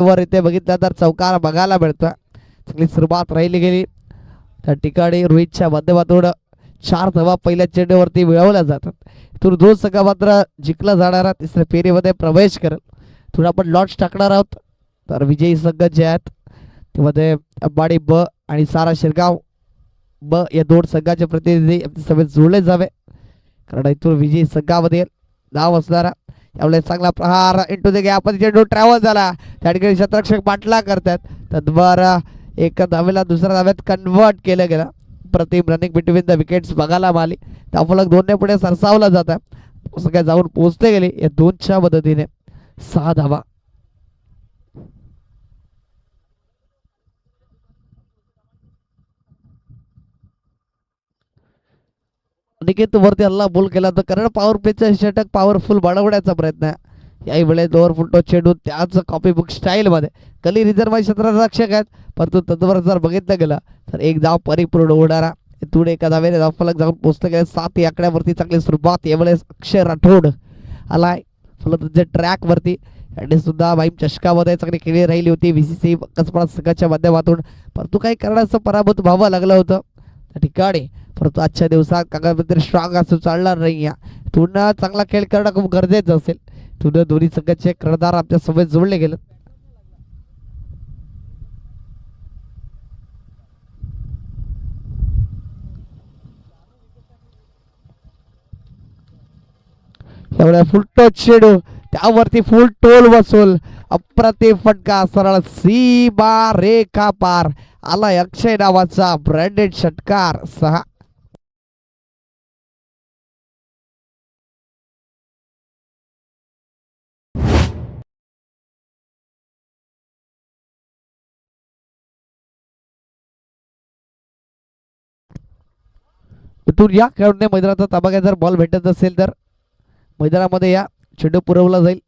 वर इथे बघितलं तर चौकार बघायला मिळतोय. चांगली सुरुवात राहिली गेली त्या ठिकाणी. रोहितच्या माध्यमातून 4 धावा पहिल्या चेंडूवरती मिळवल्या जातात. तर दोन संघ मात्र जिंकला जाणारा तिसऱ्या फेरीमध्ये प्रवेश करेल. थोडा आपण लॉट्स टाकणार आहोत. तर विजयी संघ जे आहेत त्यामध्ये अंबाडी ब आणि सारा शिरगाव ब या दोन संघाचे प्रतिनिधी सभेत जोडले जावे, कारण इथून विजयी संघामध्ये नाव असणारा यावेळेस चांगला प्रहार इंटू द गॅप चेंडू ट्रॅव्हल झाला. त्या ठिकाणी शतरक्षक पाठला करतात. तद्वारा एका धावेला दुसऱ्या धाव्यात कन्वर्ट केलं गेलं. प्रतिम रनिंग बिटवीन द विकेट्स बघायला मिळाली. त्यामुळे 2 पुढे सरसावला जात आहे. सगळे जाऊन पोहोचले गेले या 2च्या मदतीने 6 धावा. निकेत वरती हल्ला बोल केला तर कारण पॉवर प्लेचं षटक पॉवरफुल बनवण्याचा प्रयत्न आहे. याही वेळेस ओव्हर फुलटो चेंडू त्याच कॉपी बुक स्टाईल मध्ये कली रिझर्व क्षेत्ररक्षक आहेत, परंतु तद्वर जर बघितलं गेलं तर एक धाव परिपूर्ण होणारा इथून एका धावेने धावफलक जाऊन पोहोचले गेले. 7 या आकड्यावरती चांगली सुरुवात यावेळेस अक्षय राठोड आलाय फलंदाजी ट्रॅक वरती. आणि सुद्धा बाईम चषकामध्ये चांगली खेळी राहिली होती बीसीसीआय कसपा संघाच्या माध्यमातून, परंतु काही करण्याचं पराभूत व्हावं लागलं होतं त्या ठिकाणी. परंतु आजच्या दिवसात कागदपत्र स्ट्रॉंग असं चालणार नाही. पुन्हा चांगला खेळ करणं खूप गरजेचं असेल. पुन्हा दोन्ही संघाचे कर्णधार आपल्या सभेत जोडले गेले. त्यामुळे फुल टच चेंडू त्यावरती फुल टोल वसूल अप्रतिम फटका सरळ सीमा रेखा पार आलाय अक्षय नावाचा ब्रँडेड षटकार 6. इथून या खेळाडूने मैदानाचा ताबा घ्या. जर बॉल भेटत असेल तर मैदानामध्ये या. चेंडू पुरवला जाईल.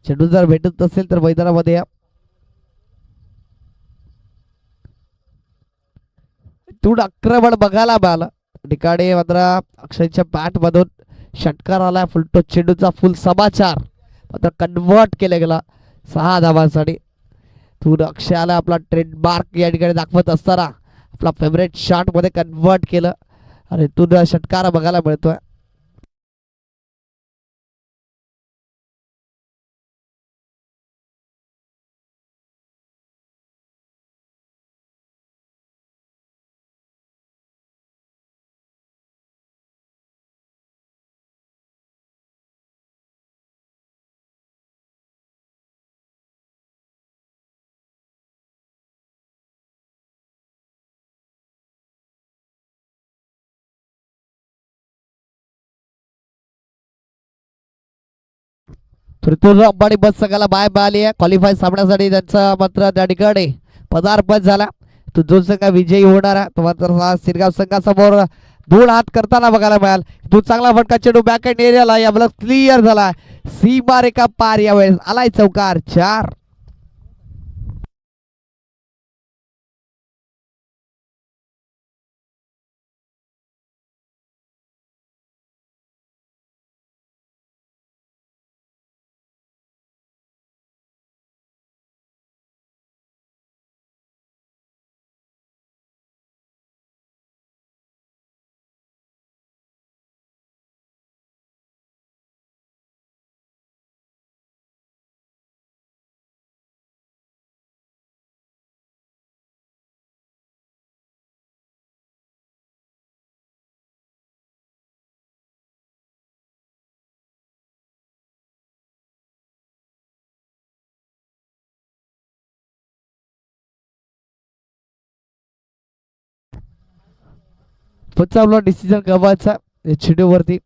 चेंडू जर भेटत असेल तर मैदानामध्ये या. इथून आक्रमण बघायला मिळालं ठिकाणी मात्र अक्षयच्या बॅट मधून षटकार आला. फुलटो चेंडूचा फुल समाचार मात्र कन्वर्ट केला गेला 6 धावांसाठी. तू अक्षयाला आपला ट्रेडमार्क या ठिकाणी दाखवत असताना आपला फेवरेट शॉट मध्ये कन्वर्ट केलं आणि तू षटकार बघायला मिळतोय. ऋतुराज अंबाडी बस संघाला बाय मिळाली आहे. क्वालिफाय सामन्यासाठी त्यांचा मात्र त्या ठिकाणी पदार्पण झाला. तो जो संघ विजयी होणार आहे तो मात्र सिरगाव संघासमोर 2 हात करताना बघायला मिळाल. तो चांगला फटका चेंडू बॅकहँड एरियाला यावेळेस क्लिअर झाला. सीमा रेखा पार यावेळेस आलाय चौकार 4. पंचावला डिसिजन गवायचा चेंडूवरती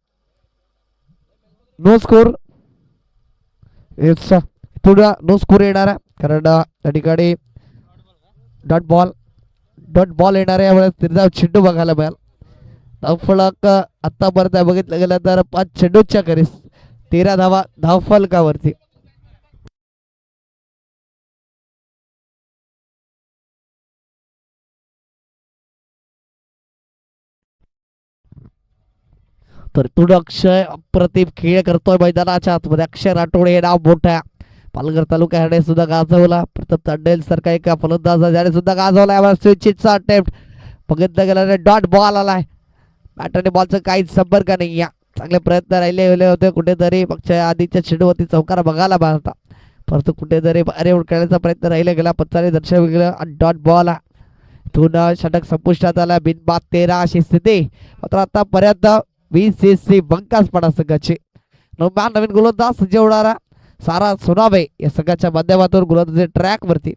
नो स्कोर. पुढे नो स्कोर येणार कारण त्या ठिकाणी डॉट बॉल येणार आहे. यावेळेस निर्धाव चेंडू बघायला मिळाल. धावफलक आतापर्यंत बघितलं गेलं तर 5 चेंडूच्या करीस 13 धावा धावफलकावरती. तर तुड अक्षय अप्रतिम खेळ करतोय मैदानाच्या आतमध्ये. अक्षय राठोड हे नाव मोठ्या पालघर तालुका ह्याने सुद्धा गाजवला. प्रताप तांडेल सारखा एका फलंदाज ज्याने सुद्धा गाजवला. यावर स्विचिटचा अटेम्प्ट बघितलं गेलं, डॉट बॉल आलाय. बॅट आणि बॉलचं काहीच संपर्क नाही. या चांगले प्रयत्न राहिले होते, कुठेतरी मागच्या आधीच्या चेंडूवरती चौकार बघायला पाहता, परंतु कुठेतरी बाहेर येऊन खेळण्याचा प्रयत्न राहिला गेला. पंचाने दर्शव गेलं आणि डॉट बॉल इथून षटक संपुष्टात आला. बिनबाद 13 अशी स्थिती. मात्र आतापर्यंत VCC बंकासपाडा संघाची नवीन गोलंदाज जेवणारा सारा सोनाबे या संघाच्या माध्यमातून गोलंदाजी ट्रॅक वरती.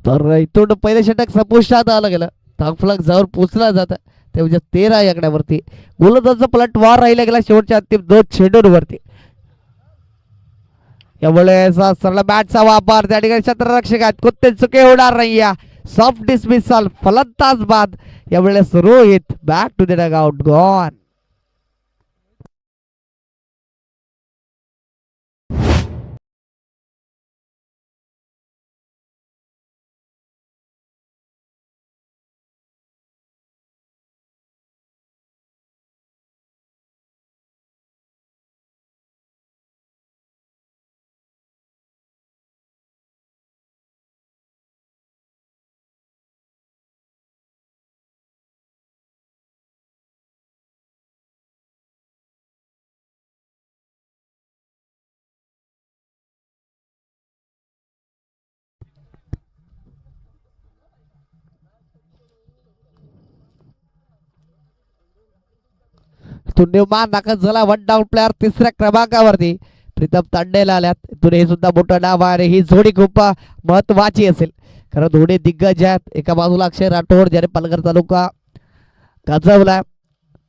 तर इथून पहिले षटक संपुष्टात आलं गेलं. धावफलक जवळ पोचला जात ते म्हणजे 13 आकड्यावरती. गोलंदाजाचा पलटवार राहिला गेला शेवटच्या अंतिम 2 चेंडूंवरती. यामुळे सरळ बॅटचा वापर त्या ठिकाणी क्षेत्ररक्षक आहेत, कोणते चुके होणार नाही. सॉफ्ट डिसमिसल फलंदाज बाद. यावेळेस Rohit back to the dugout gone. निर्माण दाखल झाला. 1 डाऊन प्लेअर 3ऱ्या क्रमांकावरती प्रीतम तांडेल आल्यात. इथून हे सुद्धा मोठं नाव आहे. ही जोडी खूप महत्वाची असेल, कारण दोन्ही दिग्गज आहेत. एका बाजूला अक्षय राठोड ज्याने पालघर तालुका गाजवला,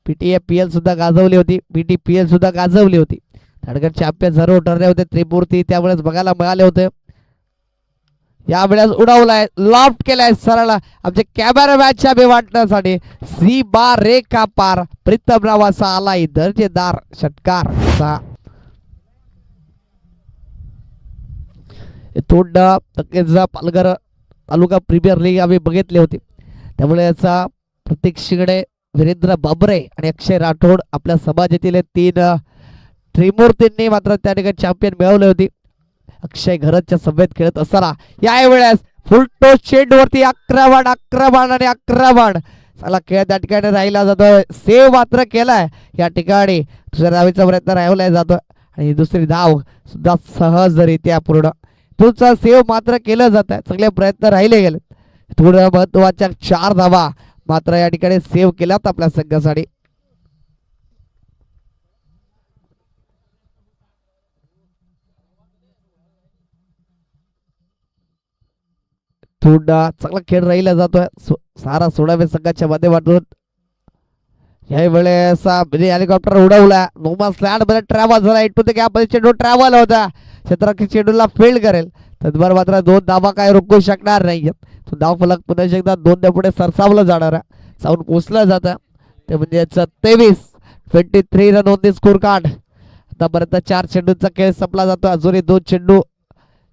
PTPL सुद्धा गाजवली होती, PTPL सुद्धा गाजवली होती. धडगड चॅम्पियन सर्व ठरले होते त्रिमूर्ती, त्यावेळेस बघायला मिळाले होते. यावेळेस उडवलाय, लॉफ्ट केलाय सरळ आमच्या कॅमेरामॅनच्या बे वाटण्यासाठी. सी बार रेखा पार प्रीतम नावाचा आलाय दर्जेदार षटकार. पालघर तालुका प्रीमियर लीग आम्ही बघितले होते, त्यामुळे याचा प्रतीक शिंगडे, वीरेंद्र बाबरे आणि अक्षय राठोड आपल्या समाजातील 3 त्रिमूर्तींनी मात्र त्या ठिकाणी चॅम्पियन मिळवली होती. अक्षय घरच्या सभेत खेळत असताना यावेळेस फुल टोस चेंडूवरती आक्रमण आणि आक्रमण. चला खेळ त्या ठिकाणी राहिला जातोय. सेव मात्र केलाय या ठिकाणी. दुसऱ्या धावेचा प्रयत्न राहिला जातो आणि दुसरी धाव सुद्धा सहजरित्या पूर्ण. तुमचा सेव मात्र केलं जात आहे. चांगले प्रयत्न राहिले गेले. थोड्या महत्वाच्या 4 धावा मात्र या ठिकाणी सेव्ह केल्यात आपल्या संघासाठी. थोडा चांगला खेळ राहिला जातोय सारा सोडावे संघाच्या माध्यमातून. यावेळेस हेलिकॉप्टर उडवला. नोमा स्लॅड मध्ये ट्रॅव्हल झाला. इटू ते गॅप मध्ये चेंडू ट्रॅव्हल होता. क्षेत्ररक्षक चेंडूला फील्ड करेल, तद्वार मात्र 2 धावा काय रोखू शकणार नाही. तो धाव फलक पुन्हा एकदा 2 दा पुढे सरसावलं जाणार, जाऊन पोचलं जातं. ते म्हणजे 23 run on the score card. आतापर्यंत 4 चेंडूंचा खेळ संपला जातो. अजूनही 2 चेंडू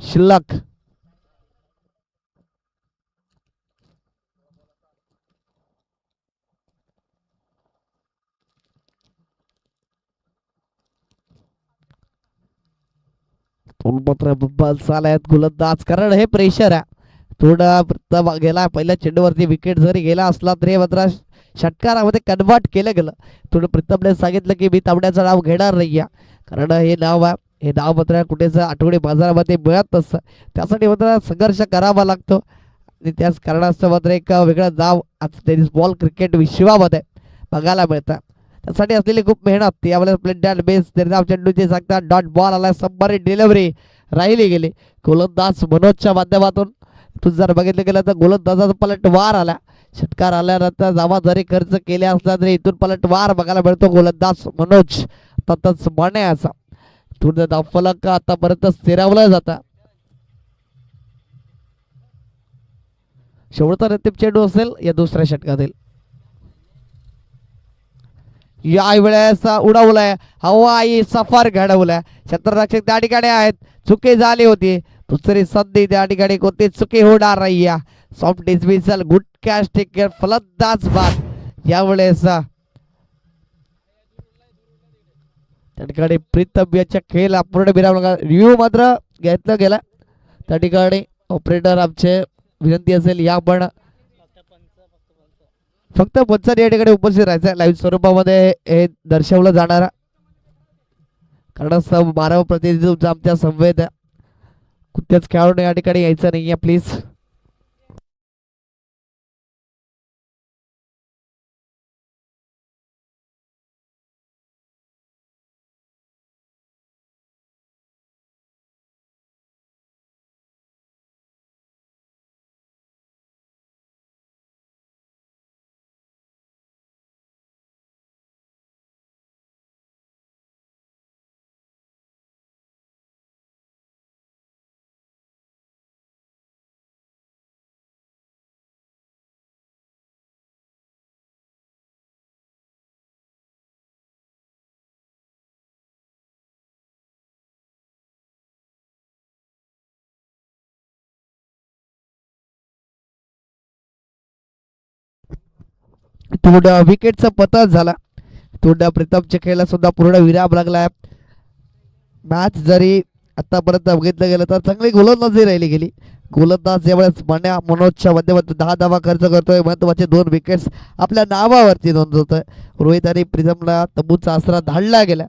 शिल्लक. गोलंदाज कारण हे प्रेशर आहे थोडा गेला. पहिल्या चेंडूवरती विकेट जरी गेला असला तरी मात्र षटकारामध्ये कन्वर्ट केलं गेलं. थोडं प्रीतमने सांगितलं की मी तांबड्याचं नाव घेणार नाही, कारण हे नाव आहे, हे नाव मात्र कुठेच आठवडी बाजारामध्ये मिळत नसतं. त्यासाठी मात्र संघर्ष करावा लागतो आणि त्याच कारणास्तव मात्र एक वेगळं नाव आज टेनिस बॉल क्रिकेट विश्वामध्ये बघायला मिळतं. त्यासाठी असलेली खूप मेहनत. यावेळेस प्लेट बेस निर्धाव चेंडूचे सांगतात डॉट बॉल आला. सबमारी डिलिव्हरी राहिली गेली. गोलंदाज मनोजच्या माध्यमातून तू जर बघितलं गेलं तर गोलंदाजाचा पलटवार आला. षटकार आल्यानंतर धावा जरी खर्च केल्या असला तरी इथून पलटवार बघायला मिळतो गोलंदाज मनोज ततच मानेचा. इथून धावफलक आतापर्यंत स्थिरावला जाता. शेवटचा अंतिम चेंडू असेल या दुसऱ्या षटकातील. या वेळेस उडवलाय हवाई सफर घडवलाय. क्षेत्ररक्षक त्या ठिकाणी आहेत. चुकी झाली होती. दुसरी संधी त्या ठिकाणी कोणती चुकी होणार नाही. Soft dismissal good catch taker फलंदाज बाद. यावेळेस त्या ठिकाणी प्रीतम याच्या खेळ पूर्ण विराम रिव्ह्यू मात्र घेतलं गेला. त्या ठिकाणी ऑपरेटर आमचे विनंती असेल या पण फक्त पंचांनी या ठिकाणी उपस्थित राहायचं लाईव्ह स्वरूपामध्ये हे दर्शवलं जाणार. कारण 12 प्रतिनिधी आमच्या संवेद कुठल्याच खेळाडूने या ठिकाणी यायचं नाहीये प्लीज. थोडा विकेटचा पतन झाला. थोडा प्रीतमच्या खेळाला सुद्धा पूर्ण विराम लागला. मॅच जरी आतापर्यंत बघितलं गेलं तर चांगली गोलंदाजी राहिली गेली. गोलंदाज यावेळेस मनोजच्या माध्यमातून 10 धावा खर्च करतोय. महत्वाचे 2 विकेट्स आपल्या नावावरती नोंदवतोय. रोहित आणि प्रीतमला तंबूचा आसरा धाडला गेला.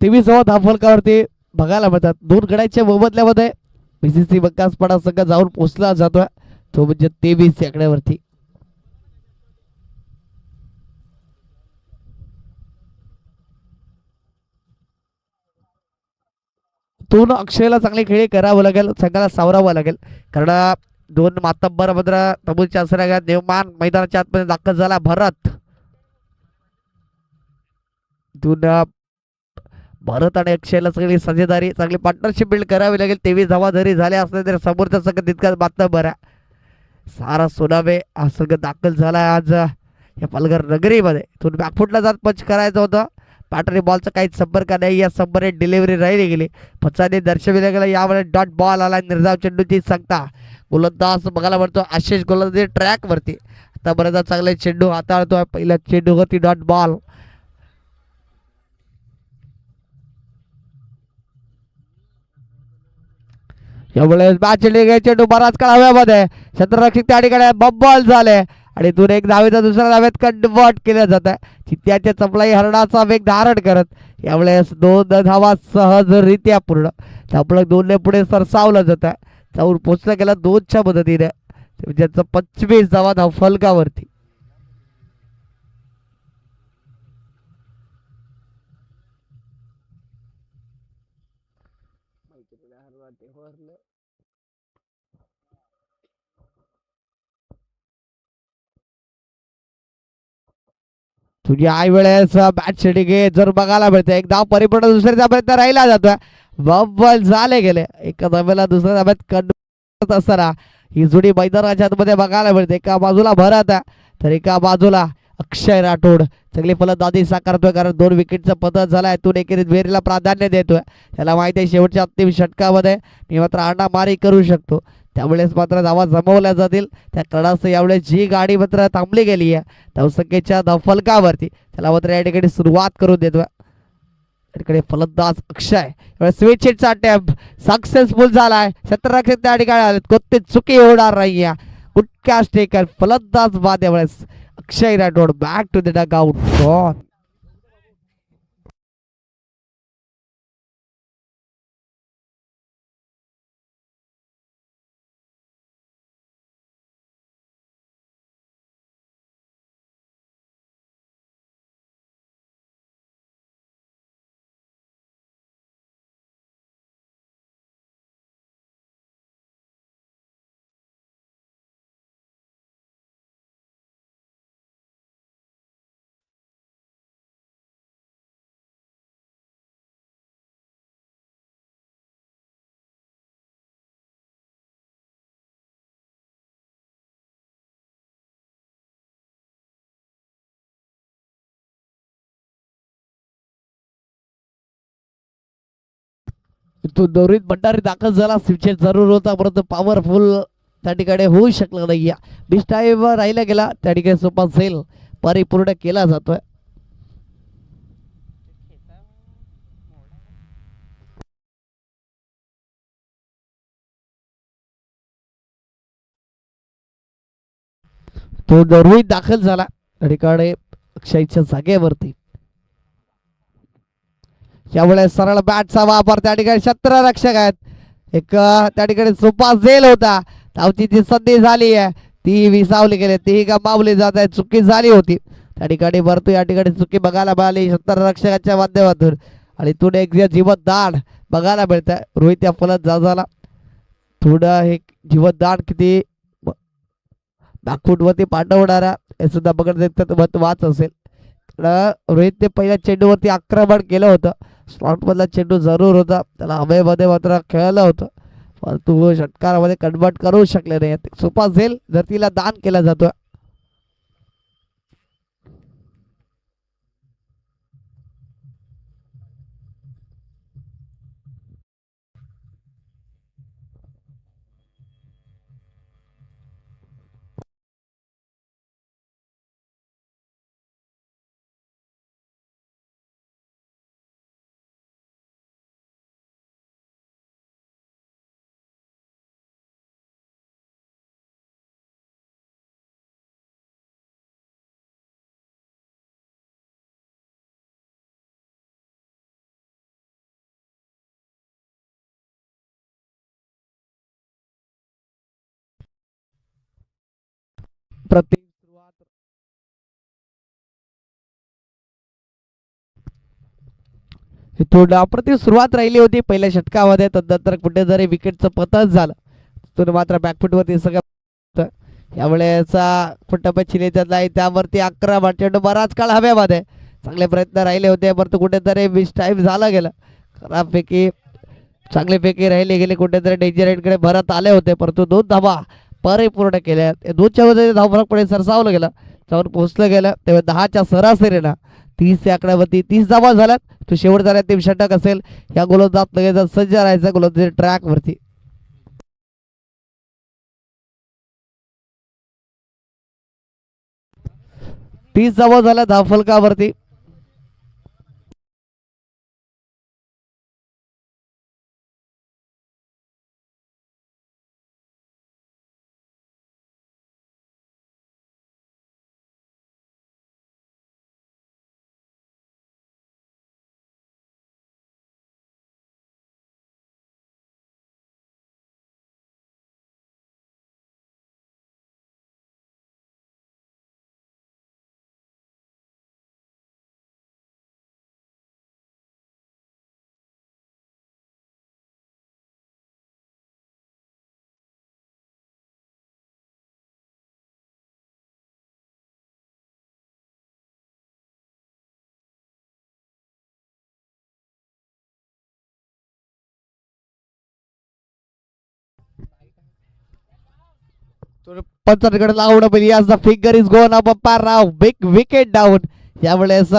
तेवीस धावफलकावरती बघायला मिळतात. 2 गड्याच्या मोबदल्यामध्ये बीसीसी बक्कासपाडा संघ जाऊन पोहोचला जातोय. तो म्हणजे 23 आकड्यावरती. दोन अक्षयला चांगली खेळी करावं लागेल. संघाला सावरावं लागेल. कारण 2 मातब्बर मात्र तंबूच्या आसऱ्यात देवमान मैदानाच्या आतमध्ये दाखल झाला. भरत भारत आणि अक्षयला सगळी साजेदारी चांगली पार्टनरशिप बिल्ड करावी लागेल. 23 धावा जरी झाल्या असल्या तरी समोरचा संघ तितकाच मात्र बरा. सारा सोनावे हा संघ दाखल झाला आज या पालघर नगरीमध्ये. इथून बॅकफुटला जात पंच करायचं होतं. पाटरी बॉलचा काहीच संपर्क नाही. या संपर्क डिलिव्हरी राहिली गेली. पंचाने दर्शविल्या गेला. यावेळेस डॉट बॉल आला. निर्धाव चेंडूची सांगता गोलंदाज बघायला म्हणतो आशिष गोलंदाज ट्रॅक वरती. आता बरेचदा चांगले चेंडू हाताळतोय. पहिल्या चेंडूवरती डॉट बॉल. यावेळेस चेंडू बराच काळ हव्यामध्ये. क्षेत्ररक्षक त्या ठिकाणी बॉल झाले आणि इथून एक धावेचा दुसऱ्या धावेत कन्वर्ट केल्या जात आहे. चित्त्याच्या चपलाई हरणाचा वेग धारण करत यावेळेस 2 धावा सहजरित्या पूर्ण. धावफलक 2 पुढे सरसावलं जात आहे. जाऊन पोचला गेला 2च्या मदतीने. ज्याचं 25 धावा धावफलकावरती. तुझी आई वेळेस बॅट शेडिंग जर बघायला मिळते. एक धाव परिपूर्ण दुसऱ्या धाब्यात राहिला जातोय. बॉल झाले गेले. एका धाब्याला दुसऱ्या धाब्यात कन्वर्ट असताना ही जोडी मैदानाच्या आतमध्ये बघायला मिळते. एका बाजूला भरत तर एका बाजूला अक्षय राठोड चांगली फलंदाजी साकारतोय. कारण 2 विकेटचा पतन झालाय. तून एकेरीत बेरीला प्राधान्य देतोय. त्याला माहिती आहे शेवटच्या अंतिम षटकामध्ये मी मात्र आणामारी करू शकतो. त्यावेळेस मात्र धावा जमवल्या जातील. त्या कारणास्तव यावेळेस जी गाडी मात्र थांबली गेली आहे धावसंख्येच्या धावफलकावरती त्याला मात्र या ठिकाणी सुरुवात करून देतोय. इकडे फलंदाज अक्षय स्वीट शीटचा अटेम्प्ट सक्सेसफुल झालाय. क्षेत्ररक्षक त्या ठिकाणी आले, कोणती चुकी होणार नाहीये. गुटकाश टेकर फलंदाज बाद यावेळेस Akshay Rathod back to the dugout. Gone. तो दोरीत भंडारी दाखल झाला. स्विचेस जरूर होता परंतु पॉवरफुल त्या ठिकाणी होऊ शकलं नाही. बिस टाईम राहिला गेला त्या ठिकाणी सोपा सेल परिपूर्ण केला जातोय. तो रोहित दाखल झाला त्या ठिकाणी अक्षयच्या जागेवरती. यावेळेस सरळ बॅटचा वापर त्या ठिकाणी क्षेत्ररक्षक आहेत. एक त्या ठिकाणी सोपा झेल होता. धावची जी संधी झाली आहे ती विसावली गेली, ती गमावली जात आहे. चुकी झाली होती त्या ठिकाणी, परंतु या ठिकाणी चुकी बघायला मिळाली क्षेत्ररक्षकाच्या माध्यमातून आणि थोडं एक जीवनदान बघायला मिळत आहे. रोहित या फलंदाजाला थोडं हे जीवनदान किती बॅकफूटवरती पाठवणारा हे सुद्धा बघण्याचं महत्वाचं असेल. रोहितने पहिल्या चेंडूवरती आक्रमण केलं होतं. स्लॉट मधला चेंडू जरूर होता, त्याला हवेमध्ये मात्र खेळलं होतं परंतु षटकारामध्ये कन्वर्ट करू शकले नाही. सोपा झेल धरतीला दान केला जातो. प्रति थोडं अप्रतिम सुरुवात राहिली होती पहिल्या षटकामध्ये, तदनंतर कुठेतरी विकेटचं पतन झालं. तिथून मात्र बॅकफुटवरती सगळं यावेळेस चिलेच्यातला त्यावरती आक्रमण चेंडू बराच काळ हव्यामध्ये चांगले प्रयत्न राहिले होते परंतु कुठेतरी मिस टाईम झाला गेला. खराबपैकी चांगल्यापैकी राहिले गेले, कुठेतरी डेंजर एंडकडे भरत आले होते परंतु 2 धावा परिपूर्ण केल्या. 2च्या मध्ये धावफरकपणे सरसावलं गेलं, जाऊन पोहोचलं गेलं. तेव्हा 10च्या सरासरीनं 30 या आकड्यावरती 30 धावा झाल्यात. तो शेवटचा अंतिम षटक असेल. या गोलंदाज लगेच सज्ज राहायचं गोलंदाजी ट्रॅक वरती. 30 धावा झाल्या धावफलकावरती. पंचांकडे लावणं पण यास the finger is gone up अप्पार राव बिग विकेट डाऊन. यावेळेस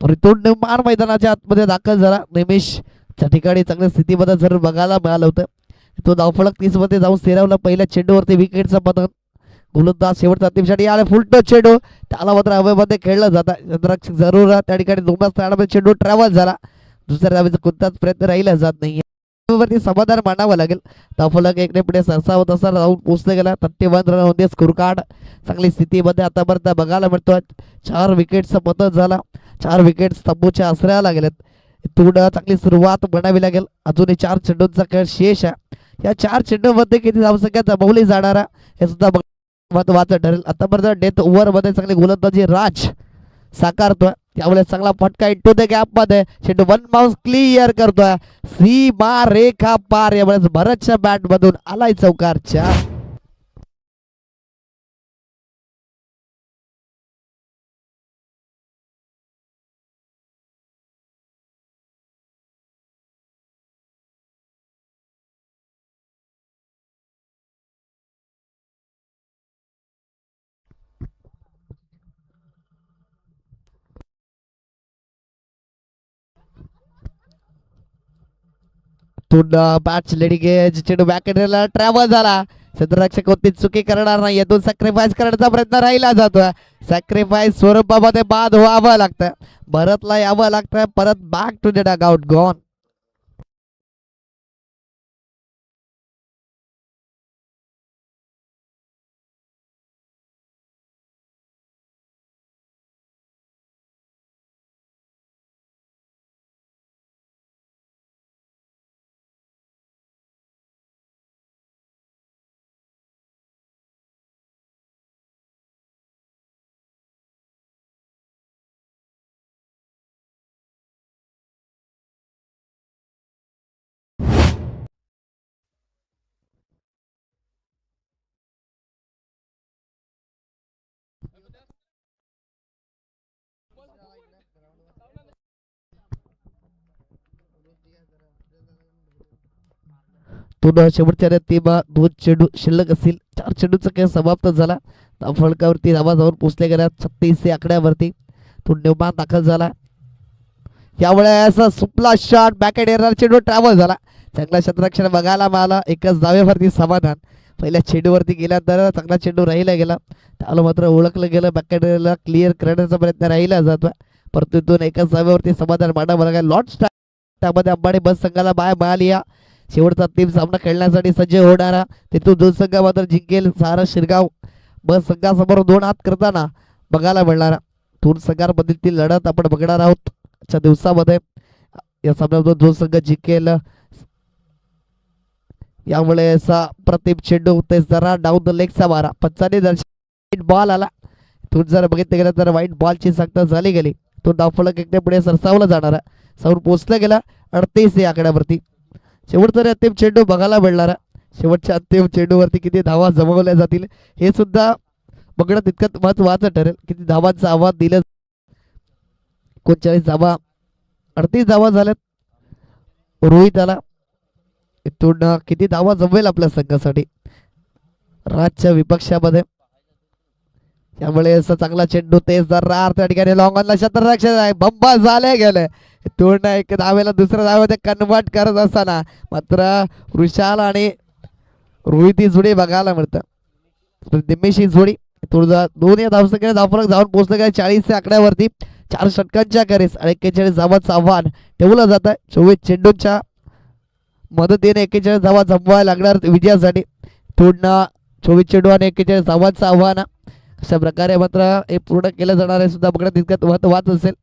रितून निर्माण मैदानाच्या आतमध्ये दाखल झाला. निमिष त्या ठिकाणी चांगल्या स्थितीमध्ये जर बघायला मिळालं होतं. तो धावफलक 30 मध्ये जाऊन सेरावला. पहिल्या चेंडूवरती विकेटचा पतन. गोलंदाज शेवटचा अंतिमसाठी आले. फुल टच चेंडू त्याला मात्र हवेमध्ये खेळला जाता. चंद्रक्षक जरूर त्या ठिकाणी दोनच स्थानामध्ये चेंडू ट्रॅव्हल झाला. दुसऱ्या धावेचा कोणताच प्रयत्न राहिला जात नाही. वरती समाधान मानावं लागेल. धावफलक एकने पुढे सरसावत असताना जाऊन पोहोचले गेला. 31 रन मध्ये स्कोर कार्ड चांगली स्थितीमध्ये आतापर्यंत बघायला मिळतोय. 4 विकेटचा पतन झाला. 4 विकेट स्तंभूच्या आश्रयाला गेलेत. थोडं चांगली सुरुवात म्हणावी लागेल. अजूनही 4 चेंडूंचा खेळ शेष आहे. या 4 चेंडूमध्ये किती धावसंख्या जमवली जाणार हे सुद्धा महत्वाचं ठरेल. आतापर्यंत डेथ ओव्हर मध्ये चांगली गोलंदाजी राज साकारतोय. त्यामुळे चांगला फटका इंटू द गॅप मध्ये चेंडू 1 बाउन्स क्लिअर करतोय. सीमा रेखा पार. यावेळेस भरतच्या बॅट मधून आलाय चौकार 4. बॅट लेडीगेज चेंडू बॅकेटला ट्रॅव्हल झाला. क्षेत्ररक्षक कोणती चुकी करणार नाही. यातून सॅक्रिफाईस करण्याचा प्रयत्न राहिला जातोय. सॅक्रिफाईस स्वरूपामध्ये बाद व्हावं लागतं. भरतला यावं लागतं परत. Back to the dugout gone. शेवटच्या रतीमा 2 चेंडू शिल्लक असतील. 4 चेंडूचा खेळ समाप्त झाला. फलकावरती धावा जाऊन पोचले गेल्या 36 आकड्यावरती. तो निर्माण दाखल झाला. यावेळेस सुपला शॉट बॅकेट येणार. चेंडू ट्रॅव्हल झाला. चांगला क्षेत्ररक्षण बघायला मिळाला. एकच धावेवरती समाधान. पहिल्या चेंडूवरती गेल्यानंतर चांगला चेंडू राहिला गेला. त्याला मात्र ओळखलं गेलं. बॅकेटला क्लिअर करण्याचा प्रयत्न राहिला जातो. परंतु एकच धावेवरती समाधान मांडावं लागेल. लॉर्ड त्यामध्ये अंबाडी बस संघाला बाय मिळाली. शेवटचा अंतिम सामना खेळण्यासाठी सज्ज होणारा तिथून 2 संघ मात्र जिंकेल. सारा शिरगाव बस संघासमोर 2 हात करताना बघायला मिळणारा 2 संघांमधील लढत आपण बघणार आहोत आजच्या दिवसामध्ये. या सामन्यात 2 संघ जिंकेल. यामुळे प्रतिम चेंडू ते जरा डाऊन द लेगचा मारा. पंचाने व्हाईट बॉल आला. तू जर बघितलं गेलं तर व्हाईट बॉलची संख्या झाली गेली. तो डावफलक एकने पुढे सरसावला जाणारा साऊर पोचला गेला 38 या आकड्यावरती. शेवटचा अंतिम चेंडू बघायला मिळणारा. शेवटच्या अंतिम चेंडूवरती किती धावा जमवल्या जातील हे सुद्धा बघणं तितकंच महत्वाचं ठरेल. किती धावांचं आव्हान दिलं. 39 धावा 38 धावा झाल्यात. रोहित आला. इथून किती धावा जमवेल आपल्या संघासाठी राजच्या विपक्षामध्ये. त्यामुळे असं चांगला चेंडू तेजदार त्या ठिकाणी लॉंग ऑनला क्षेत्ररक्षक आहे. बंबा झाले गेले. तोंड एक धावेला दुसऱ्या धावेमध्ये कन्वर्ट करत असताना मात्र वृषाल आणि रोहित ही जोडी बघायला मिळतं. दिमेश ही जोडी दोन धावसंख्येने धावफलक जाऊन पोहोचले गेले 40 आकड्यावरती. 4 षटकांच्या करेस 41 धावांचं आव्हान ठेवलं जात आहे. 24 चेंडूंच्या मदतीने 41 धावा जमवायला लागणार विजयासाठी. पूर्ण 24 चेंडू आणि 41 धावांचं आव्हान अशा प्रकारे मात्र हे पूर्ण केलं जाणार आहे सुद्धा बघण्यात तितकं महत्वाचं असेल.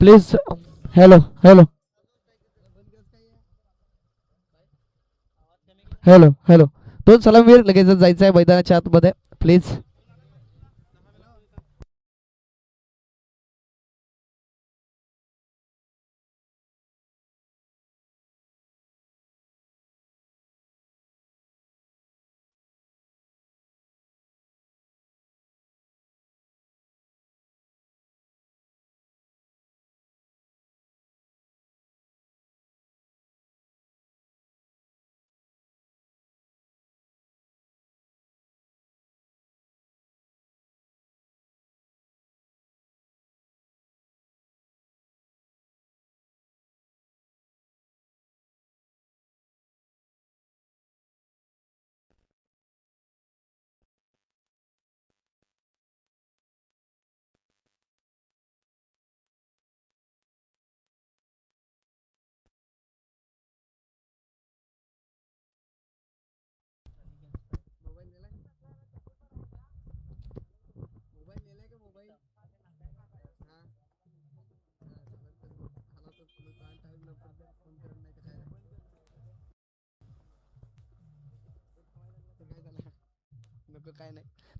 Please. Hello hello hello hello. दोन सलामीवीर लगेच जायचं आहे मैदानाच्या आतमध्ये प्लीज.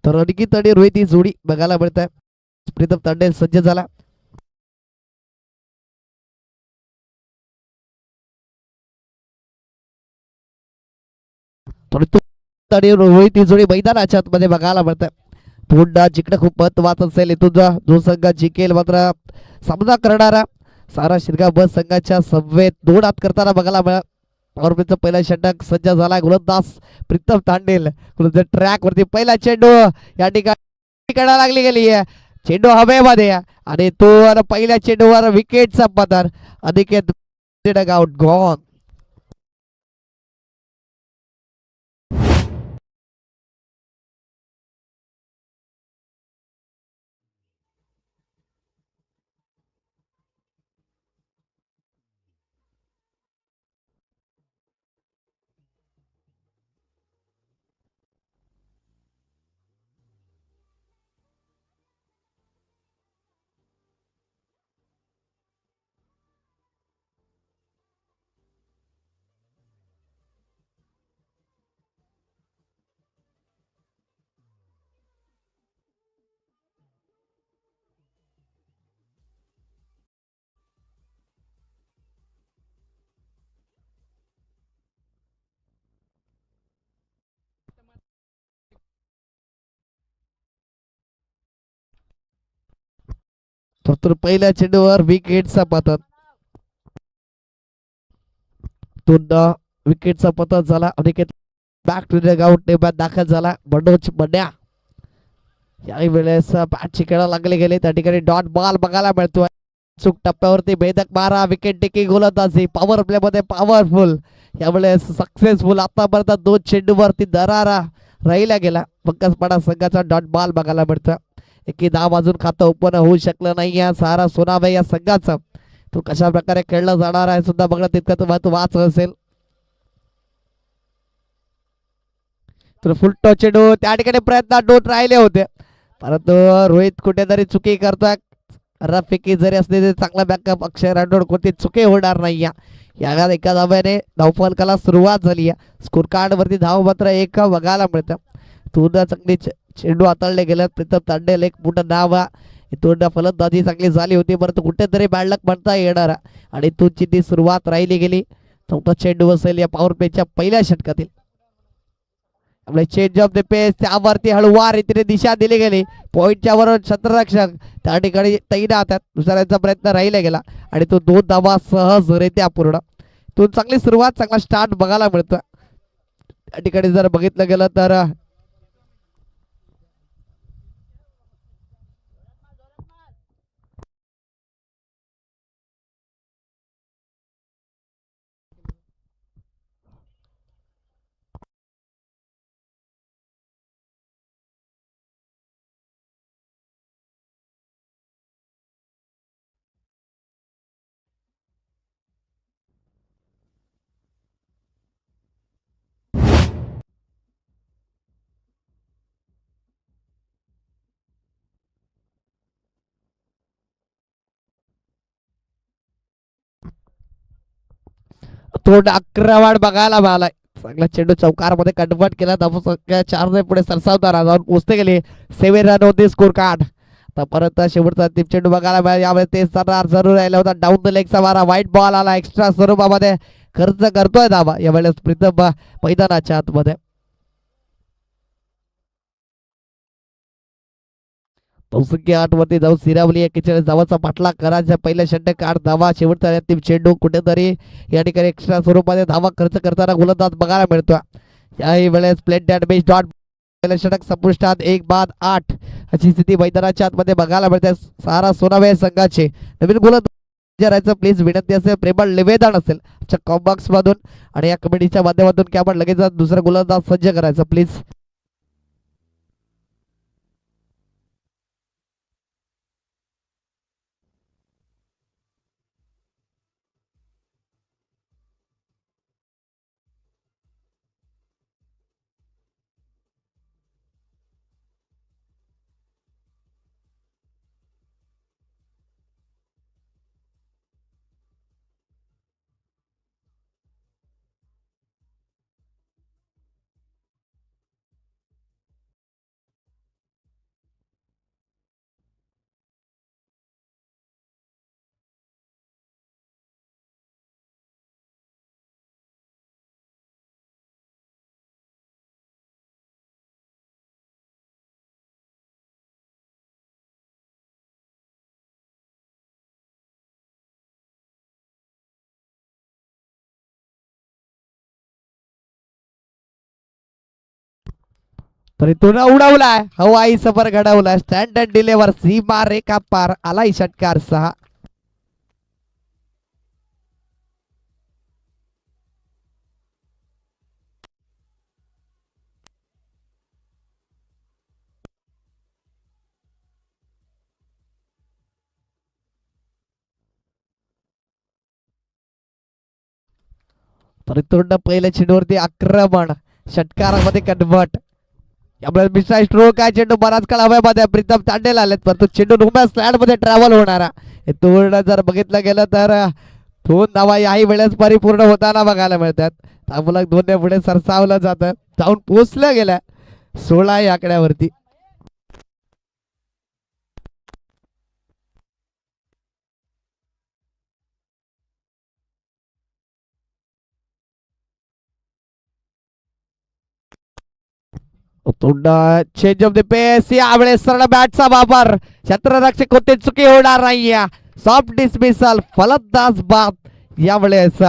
तर अनिकेत आणि रोहित ही जोडी बघायला मिळत आहे. प्रीतम तांडे सज्ज झाला. रोहित ही जोडी मैदानाच्या आतमध्ये बघायला मिळत आहे. पुन्हा जिंकणं खूप महत्वाचं असेल. इथून जो संघ जिंकेल मात्र सामना करणारा सारा शिरगाव बस संघाच्या समवेत दोन हात करताना बघायला मिळाला. पॉवरप्लेचं पहिला षटक सज्ज झाला. गोलंदाज प्रीतम तांडेल ट्रॅक वरती पहिला चेंडू या ठिकाणी काढायला लागली गेली आहे. चेंडू हवेमध्ये आणि तो पहिल्या चेंडूवर विकेटचा पतन. Aniket out gone. तर पहिल्या चेंडूवर विकेटचा पतन. दोनदा विकेटचा पतन झाला. Aniket back to the ground table दाखल झाला. मनोज बंड्या याही वेळेस बॅटची खेळा लागले गेले. त्या ठिकाणी डॉट बॉल बघायला मिळतोय. चूक टप्प्यावरती भेदक मारा. विकेट टेकिंग गोलंदाजी पॉवर प्ले मध्ये पॉवरफुल. यावेळेस सक्सेसफुल. आतापर्यंत दोन चेंडूवरती दरारा राहिला गेला. पंकजपाडा संघाचा डॉट बॉल बघायला मिळतं. एकी 10 वाजून खातं ओपन होऊ शकलं नाही या सारा सोनाबाई या संघाचं. तो कशा प्रकारे खेळला जाणार आहे सुद्धा बघणं तितकं महत्वाचं असेल. तर फुल टॉस चेंडू त्या ठिकाणी प्रयत्न डोट राहिले होते परंतु रोहित कुठेतरी चुकी करतात. रफिकी जरी असले तरी चांगला बॅकअप अक्षय राठोड कोणती चुकी होणार नाही. या एका धाव्याने धावफलकाला सुरुवात झाली आहे. स्कोर कार्ड वरती धाव मात्र एक बघायला मिळतं. तूर्णा चांगली चेंडू हाताळले गेलं. प्रीतम तांडेल एक मोठं नाव. तूर्णा फलंदाजी चांगली झाली होती परंतु कुठेतरी बॅडलक म्हणता येणार आणि तुझी ती सुरुवात राहिली गेली. चौथा चेंडू असेल या पॉवर प्लेच्या पहिल्या षटकातील. आपले चेंज ऑफ द पेस त्यावरती हळूवार रीतीने दिशा दिली गेली. पॉईंटच्या वर क्षेत्ररक्षक त्या ठिकाणी तैनात आहेत. दुसऱ्याचा प्रयत्न राहिला गेला आणि तो 2 धावा सहजरित्या पूर्ण. तो चांगली सुरुवात चांगला स्टार्ट बघायला मिळतो. त्या ठिकाणी जर बघितलं गेलं तर तोंड आक्रमण बघायला मिळालाय. चांगला चेंडू चौकारमध्ये कन्वर्ट केला. धावसंख्या 4 पुढे सरसावताना जाऊन पोहोचते गेली. 7 रन होते स्कोर कार्ड. आता परत शेवटचा अंतिम चेंडू बघायला मिळाला. यावेळेस ते सरणार जरूर राहिला होता. डाऊन द लेगचा मारा. व्हाईट बॉल आला एक्स्ट्रा स्वरूपामध्ये. खर्च करतोय धावा यावेळेस प्रीतम मैदानाच्या आतमध्ये. धावसंख्या 8 वरती जाऊन सिरावली. 41 धावाचा पाठलाग करायचा. पहिल्या षटक 8 धावा. शेवटचा अंतिम चेंडू कुठेतरी या ठिकाणी एक्स्ट्रा स्वरूपामध्ये धावा खर्च करताना गोलंदाज बघायला मिळतो. याही वेळेस प्लेट डॅमेज डॉट पहिलं षटक संपुष्टात 1 बाद 8 अशी स्थिती मैदानाच्या आतमध्ये बघायला मिळते. सारा सोनावे संघाचे नवीन गोलंदाज प्लीज विनंती असेल, प्रेमळ निवेदन असेल कॉम्बॉक्स मधून आणि या कमिटीच्या माध्यमातून की आपण लगेच दुसरा गोलंदाज सज्ज करायचं प्लीज. तर इथून उडवलाय. हवाई सफर घडवलाय. स्टँडर्ड डिलेवर सीमा रेखा पार. आलाय षटकार 6. तर इथून पहिल्या चेंडूवरती आक्रमण षटकारामध्ये कन्वर्ट. यामुळे मिस्टर स्ट्रोक आहे. चेंडू बराच काळ हव्यामध्ये प्रीतम तांडेल आलेत परंतु चेंडू उभ्या स्लॅड मध्ये ट्रॅव्हल होणारा तोड जर बघितलं गेलं तर 2 धावा याही वेळेस परिपूर्ण होताना बघायला मिळतात. त्यामुळे 2 पुढे सरसावलं जातं. जाऊन पोचलं गेलं 16 या आकड्यावरती. चेंज ऑफ द पेस. यावेळेस सरळ बॅटचा वापर. क्षेत्ररक्षक कोणती चुकी होणार नाही. सॉफ्ट डिसमिसल फलंदाज बाद. यावेळेस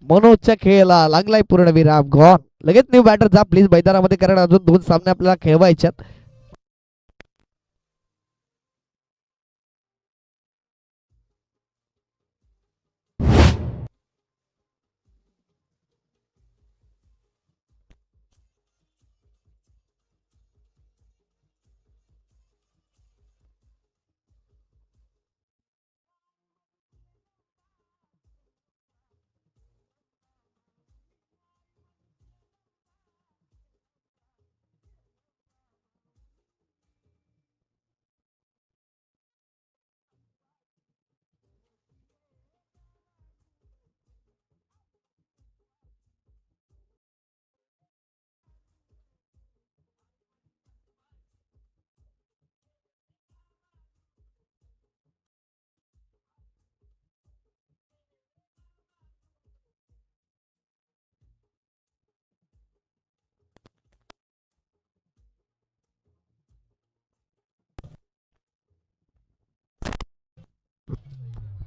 मनोजच्या खेळाला लागलाय पूर्ण विराम. गॉन लगेच न्यू बॅटर जा प्लीज मैदानामध्ये कारण अजून 2 सामने आपल्याला खेळवायच्यात.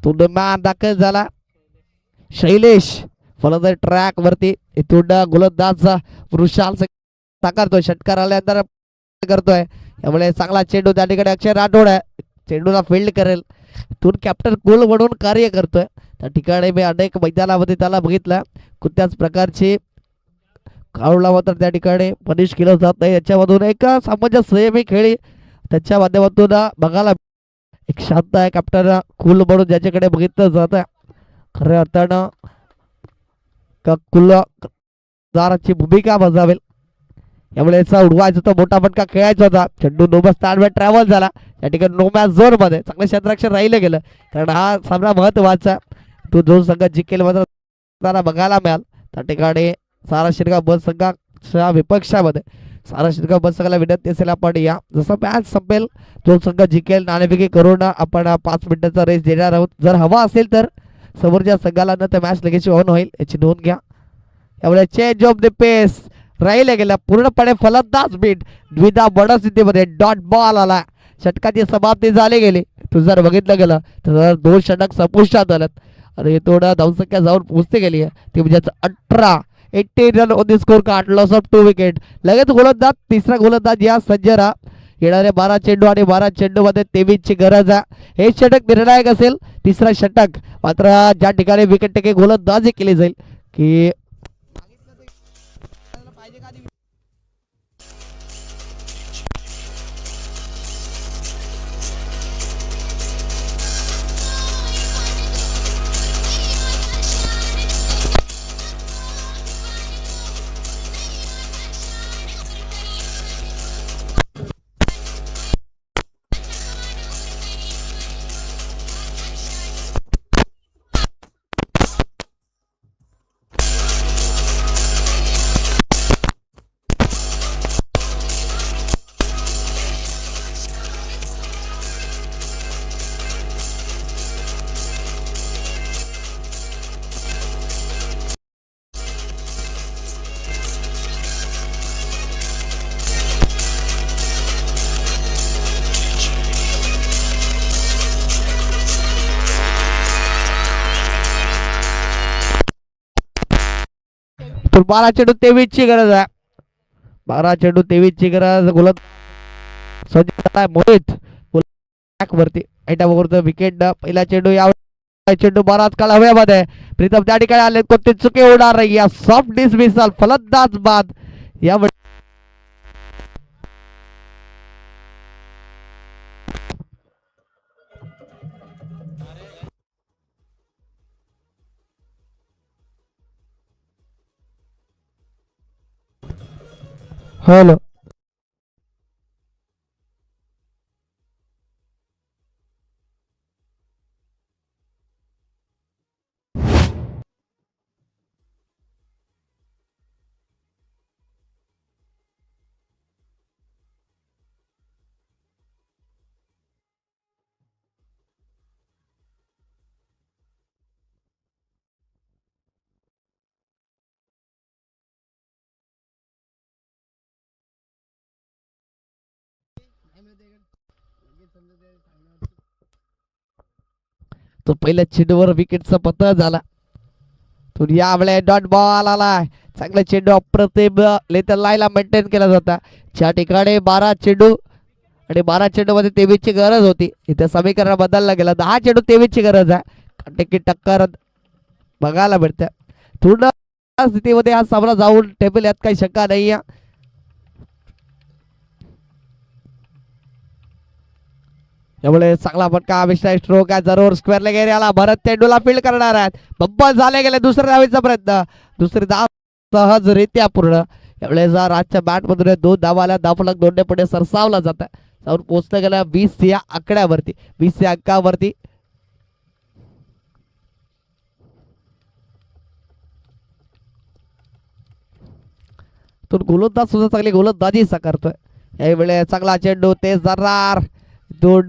तुडमान दाखल झाला. शैलेश फलंदाज ट्रॅक वरती. इथून गोलंदाज वृषाल साकारतोय. षटकार आल्यानंतर करतोय. त्यामुळे चांगला चेंडू त्या ठिकाणी अक्षय राठोड आहे. चेंडूला फील्ड करेल. इथून कॅप्टन कुल म्हणून कार्य करतोय. त्या ठिकाणी मी अनेक मैदानामध्ये त्याला बघितलं. कोणत्याच प्रकारची काळूला मात्र त्या ठिकाणी पनिश केलं जात नाही. याच्यामधून एक सामंजस्य संयमी खेळी त्याच्या माध्यमातून बघायला एक शांत आहे. कॅप्टन कुल म्हणून ज्याच्याकडे बघितलं जात आहे. खऱ्या अर्थानं कुलदाराची भूमिका बजावेल यामुळे याचा उडवायचा होता, मोठा फटका खेळायचा होता. चेंडू नोबस ताडव्या ट्रॅव्हल झाला या ठिकाणी नो मॅच झोन मध्ये. चांगलं क्षेत्ररक्षण राहिलं गेलं कारण हा सामना महत्वाचा. तो जो संघ जिंकेल मात्र आपल्याला बघायला मिळाल त्या ठिकाणी सारा शिरगाव बस संघाच्या विपक्षामध्ये. सारा शिरगाव बस संघाला विनंती असेल आपण या जसं मॅच संपेल जो संघ जिंकेल नाणेफेकी करून आपण 5 मिनिटाचा रेस देणार आहोत. जर हवा असेल तर समोरच्या संघाला न तर मॅच लगेच ऑन होईल याची नोंद घ्या. त्यामुळे चेंज ऑफ द पेस राहिला गेला पूर्णपणे फलंदाज बीट द्विधा बड स्थितीमध्ये डॉट बॉल आला. षटकाची समाप्ती झाली गेली. तू जर बघितलं गेलं तर 2 षटक सपुष्टात आल्यात आणि थोडा धावसंख्या जाऊन पोहोचते गेली आहे ती म्हणजे 18 run on the score card loss of 2 wicket. लगेच गोलंदाज तिसरा गोलंदाज या सज्जरा येणारे 12 चेंडू आणि 12 चेंडू मध्ये 23 ची गरज आहे. हे षटक निर्णायक असेल तिसरा षटक मात्र ज्या ठिकाणी विकेट टेके गोलंदाजी केली जाईल की तर 12 चेंडू 23 ची गरज आहे. 12 चेंडू 23 ची गरज. गोलंदाज मोहित वरती विकेट. पहिला चेंडू या चेंडू बराच काळ हव्यामध्ये. प्रीतम त्या ठिकाणी आले कोणते चुके होणार नाही. या सॉफ्ट डिसमिसल फलंदाज बाद या हॅलो तो पहिल्या चेंडूवर विकेटचा पतन झाला. तो यावेळेस डॉट बॉल आला. चांगला चेंडू अप्रतिम लेथर लाईनला मेंटेन केला जाता. ज्या ठिकाणी 12 चेंडू आणि 12 चेंडू मध्ये 23 ची गरज होती इथे समीकरण बदलला गेला. 10 चेंडू 23 ची गरज आहे. टक्कर बघायला भेटते. पूर्ण स्थितीमध्ये हा सामना जाऊन टेबल यात काही शंका नाही आहे. त्यामुळे चांगला फटका अभिषेक स्ट्रोक आहे जरूर स्क्वेअरला गेला. भरत चेंडूला फील्ड करणार आहेत. बब्बल झाले गेले. दुसऱ्या धावेचा प्रयत्न. दुसरी धाव सहजरित्या पूर्ण. यावेळेस राजच्या बॅट मधून 2 धावा आल्या. धावफलक 2 ने पुढे सरसावला जात आहे. जाऊन पोहोचलं गेलं 20 या आकड्यावरती 20 या अंकावरती. तो गोलंदाज सुद्धा चांगली गोलंदाजी करतोय. यावेळेस चांगला चेंडू तेज जरार 2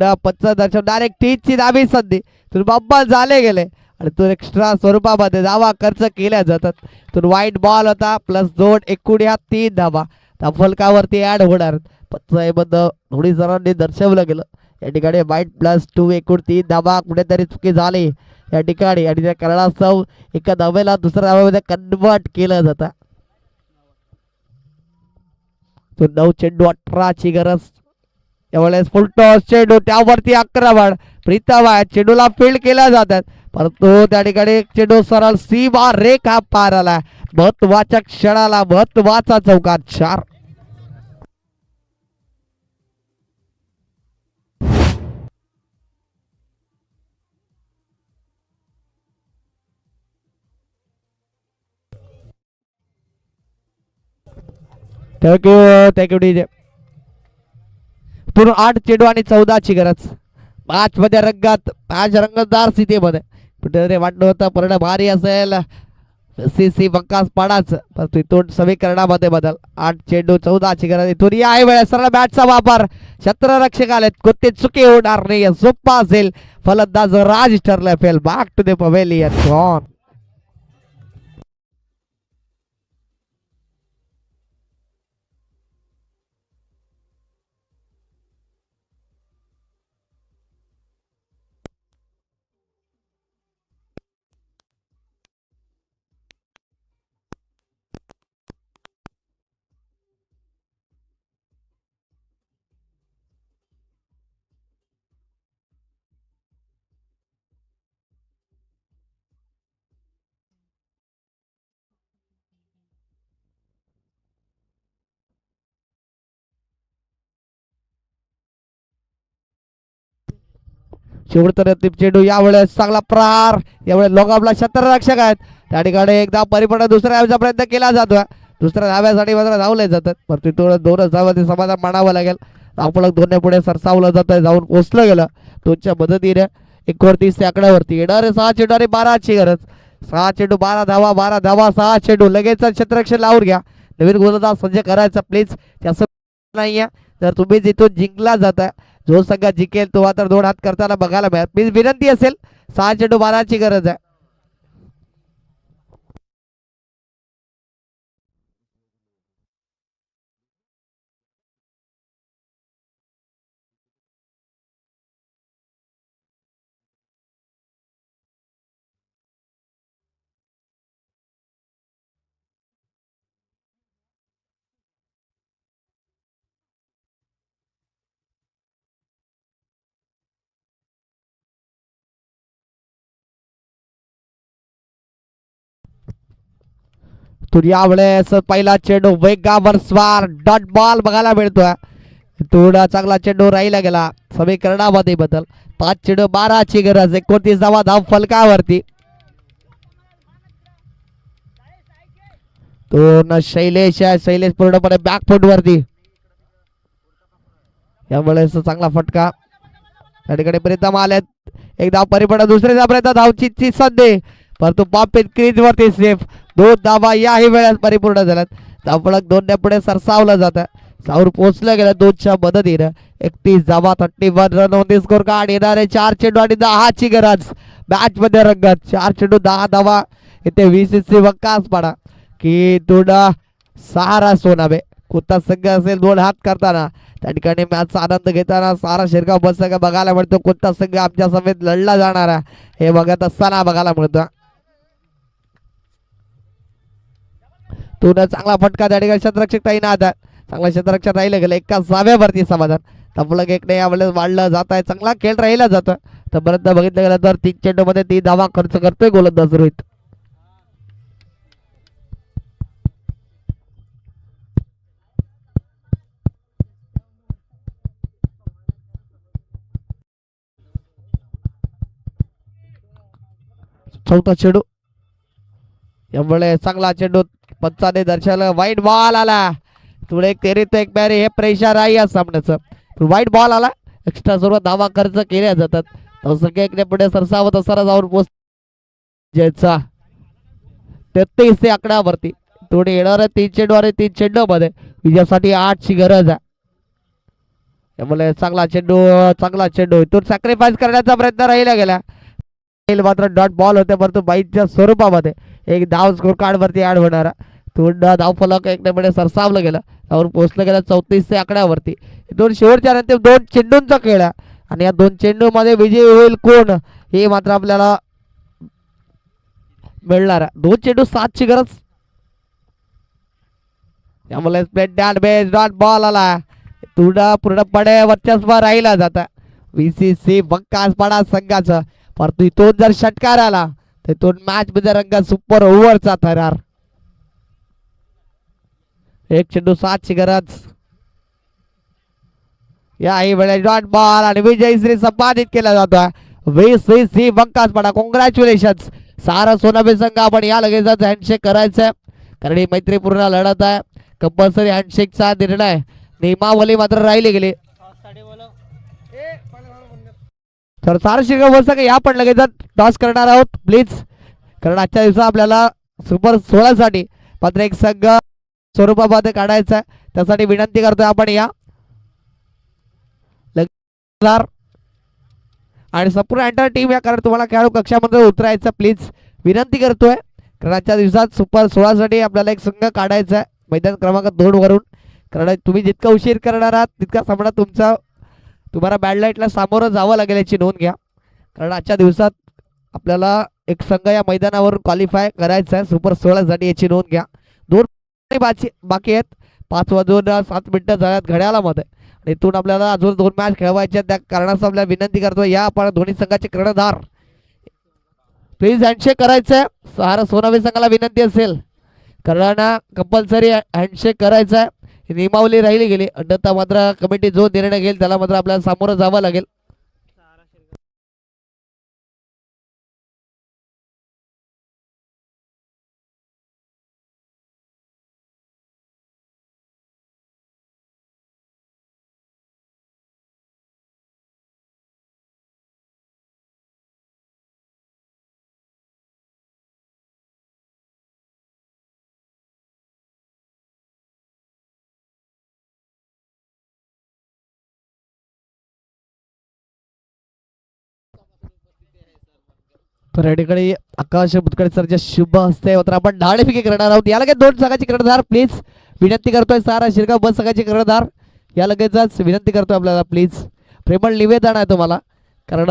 दर्शन डायरेक्ट 30 ची धावी संधी. तर बब्बल झाले गेले आणि तो एक्स्ट्रा स्वरूपामध्ये धावा खर्च केल्या जातात. तर वाईट बॉल होता +2 एकूण या 3 धावा त्या फलकावरती ऍड होणार. पंचायतमध्ये थोडी जणांनी दर्शवलं गेलं या ठिकाणी वाईट +2 एकूण 3 धावा कुठेतरी चुकी झाली या ठिकाणी आणि त्या कारणास्तव एका धावेला दुसऱ्या धावेमध्ये कन्वर्ट केलं जातं. तो 9 चेंडू 18 ची गरज. यावेळेस फुल टॉस चेंडू त्यावरती आक्रमण. प्रीतम आहे चेंडूला फील्ड केल्या जातात परंतु त्या ठिकाणी चेंडू सरळ सीमा रेखा पार आला. महत्वाच्या क्षणाला महत्वाचा चौकार 4. Thank you DJ. पूर्ण 8 चेंडू आणि 14ची गरज. मॅच मध्ये रंगात मॅच रंगतदार स्थितीमध्ये कुठेतरी वाटलं होतं पूर्ण भारी असेल सीसी बंकास पाडाच, परंतु इथून समीकरणामध्ये बदल. 8 चेंडू 14ची गरज. इथून या वेळेस सरळ बॅटचा वापर. क्षेत्ररक्षक आलेत, कोणते चुकी होणार नाही. सोप्पा असेल. फलंदाज राज ठरला fail. Back to the pavilion. Gone. शेवटचा चेंडू यावेळेस चांगला प्रहार. यावेळेस लोकांना क्षेत्ररक्षक आहेत त्या ठिकाणी एकदा परिपूर्ण दुसऱ्या धावेचा प्रयत्न केला जातो. दुसऱ्या धाव्यासाठी मात्र धावले जातात, परंतु थोडं 2च धावांचे समाधान मानावं लागेल. धावफलक 2 पुढे सरसावलं जातं. जाऊन पोचलं गेलं 2च्या मदतीने 31 आकड्यावरती. येणारे 6 चेंडू आणि 12ची गरज. 6 चेंडू 12 धावा, 12 धावा 6 चेंडू. लगेच क्षेत्ररक्षक लावून घ्या. नवीन गोलंदाज सज्ज करायचा प्लीज. त्याचं नाहीये जर तुम्ही जिथून जिंकला जाता, जो संघ जिंकेल तो आता 2 हात करताना बघायला मिळेल. प्लीज विनंती असेल. 6 चेंडू 12ची गरज आहे. तर यावेळेस पहिला चेंडू वेगावर स्वार डॉट बॉल बघायला मिळतोय. थोडा चांगला चेंडू राहिला गेला. समीकरणामध्ये बदल. 5 चेंडू 12ची गरज. 29 धावा धाव फलकावरती. तो शैलेश पूर्णपणे बॅकफूट वरती. यावेळेस चांगला फटका त्या ठिकाणी प्रीतम आलेत. एक धाव परिपूर्ण. दुसऱ्या प्रयत्न धावची संधी, परंतु पॉपिन क्रीज वरती सेफ. 2 धावा याही वेळेस परिपूर्ण झाल्यात. धावफलक 2 पुढे सरसावलं जातं. साऊर पोहोचलं गेलं 2च्या मदतीनं. 31 धावा 31 रन मध्ये स्कोर कार्ड. येणारे 4 चेंडू आणि 10ची गरज. मॅच मध्ये रंगत. 4 चेंडू 10 धावा. इथे VCC वक्कास पाडा की थोडा सहारा सोनावे. कोणता संघ असेल 2 हात करताना त्या ठिकाणी मॅचचा आनंद घेताना सारा शिरगाव बस बघायला मिळतो. कोणता संघ आमच्या समेत लढला जाणार आहे हे बघत असताना बघायला मिळतं. तो चांगला फटका त्या ठिकाणी क्षेत्ररक्षक तैनात. चांगला क्षेत्ररक्षक राहिलं गेलं. एका जाव्यावरती समाधान. तपलक एक नाही यावेळेस वाढलं जात आहे. चांगला खेळ राहिला जातं. तर परत बघितलं गेलं तर 3 चेंडू मध्ये 3 धावा खर्च करतोय गोलंदाज रोहित. चौथा चेंडू यामुळे चांगला चेंडू पंचाने दर्शवलं. वाईट बॉल आला. थोडे एक तेरीत एक बॅरी. हे प्रेशर आहे या सामन्याचं. वाईट बॉल आला. एक्स्ट्रा सर्व धावा खर्च केल्या जातात. एकने पुढे सरसावत असताना जाऊन पोच ज्याचा 33 आकड्यावरती. थोडे येणार 3 चेंडू आणि 3 चेंडू मध्ये विजयासाठी 8ची गरज आहे. त्यामुळे चांगला चेंडू इथून सॅक्रिफाईस करण्याचा प्रयत्न राहिला गेला. मात्र डॉट बॉल होते, परंतु बाईटच्या स्वरूपामध्ये एक धाव स्कोर कार्ड वरती ऍड होणार. थोडा धाव फलक एकने सरसावलं गेलं. त्यावर पोहोचलं गेलं 34 आकड्यावरती. इथून शेवटच्या नंतर 2 चेंडूंचा खेळ आहे आणि या 2 चेंडू मध्ये विजयी होईल कोण हे मात्र आपल्याला मिळणार. 2 चेंडू 7ची गरज. त्यामुळे डॉट बॉल आला. थोडा पूर्णपणे वर्चस्व राहिला जाता VCC बंकासपाडा संघाचं. परंतु इथून जर षटकार आला तर इथून मॅच मध्ये रंग सुपर ओव्हरचा थरार. 1 चेंडू 7ची गरज. याही वेळेस डॉट बॉल आणि विजयश्री संपादित केला जातो. VCC बंकासपाडा congratulation. सारा सोनाबे संघ आपण या लगेच हँडशेक करायचंय कारण ही मैत्रीपूर्ण लढत आहे. कंपल्सरी हँडशेकचा निर्णय नियमावली मात्र राहिली गेली. तर सारा शिरगाव बस सगळे या पण लगेच टॉस करणार आहोत प्लीज, कारण आजच्या दिवसात आपल्याला सुपर 16 साठी मात्र एक संघ स्वरूपामध्ये काढायचा आहे. त्यासाठी विनंती करतोय आपण या आणि संपूर्ण एंटायर टीम या, कारण तुम्हाला खेळाडू कक्षामध्ये उतरायचं प्लीज विनंती करतोय, कारण आजच्या दिवसात सुपर 16 साठी आपल्याला एक संघ काढायचा आहे मैदान क्रमांक 2 वरून. कारण तुम्ही जितका उशीर करणार आहात तितका सामना तुम्हाला बॅड लाईटला सामोरं जावं लागेल याची नोंद घ्या. कारण आजच्या दिवसात आपल्याला एक संघ या मैदानावरून क्वालिफाय करायचा आहे सुपर 16 साठी याची नोंद घ्या. 2 बाकी आहेत, 5 वाजून 7 मिनिटं झाल्यात घड्याळामध्ये आणि इथून आपल्याला अजून 2 मॅच खेळवायच्या. त्या कारणाचं आपल्याला विनंती करतो या आपण दोन्ही संघाचे कर्णधार प्लीज हँडशेक करायचं आहे. सारा सोनावी संघाला विनंती असेल कारण कंपल्सरी हँडशेक करायचा आहे. नियमावली राहिली गेली, अन्यथा मात्र कमिटी जो निर्णय घेईल त्याला मात्र आपल्याला सामोरं जावं लागेल. तर या ठिकाणी आकाश बुतकडे सरच्या शुभ हस्ते मात्र आपण धाडेफिकी करणार आहोत. या लगेच 2 संघाचे कर्णधार प्लीज विनंती करतोय. सारा शिरगाव बस संघाचे कर्णधार या लगेचच विनंती करतोय आपल्याला प्लीज, प्रेमळ निवेदन आहे तुम्हाला, कारण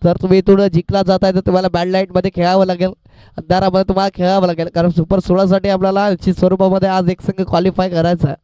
जर तुम्ही इथून जिंकला जाताय तर तुम्हाला बॅड लाईटमध्ये खेळावं लागेल, अंधारामध्ये तुम्हाला खेळावं लागेल, कारण सुपर 16 साठी आपल्याला निश्चित स्वरूपामध्ये आज एक संघ क्वालिफाय करायचा आहे.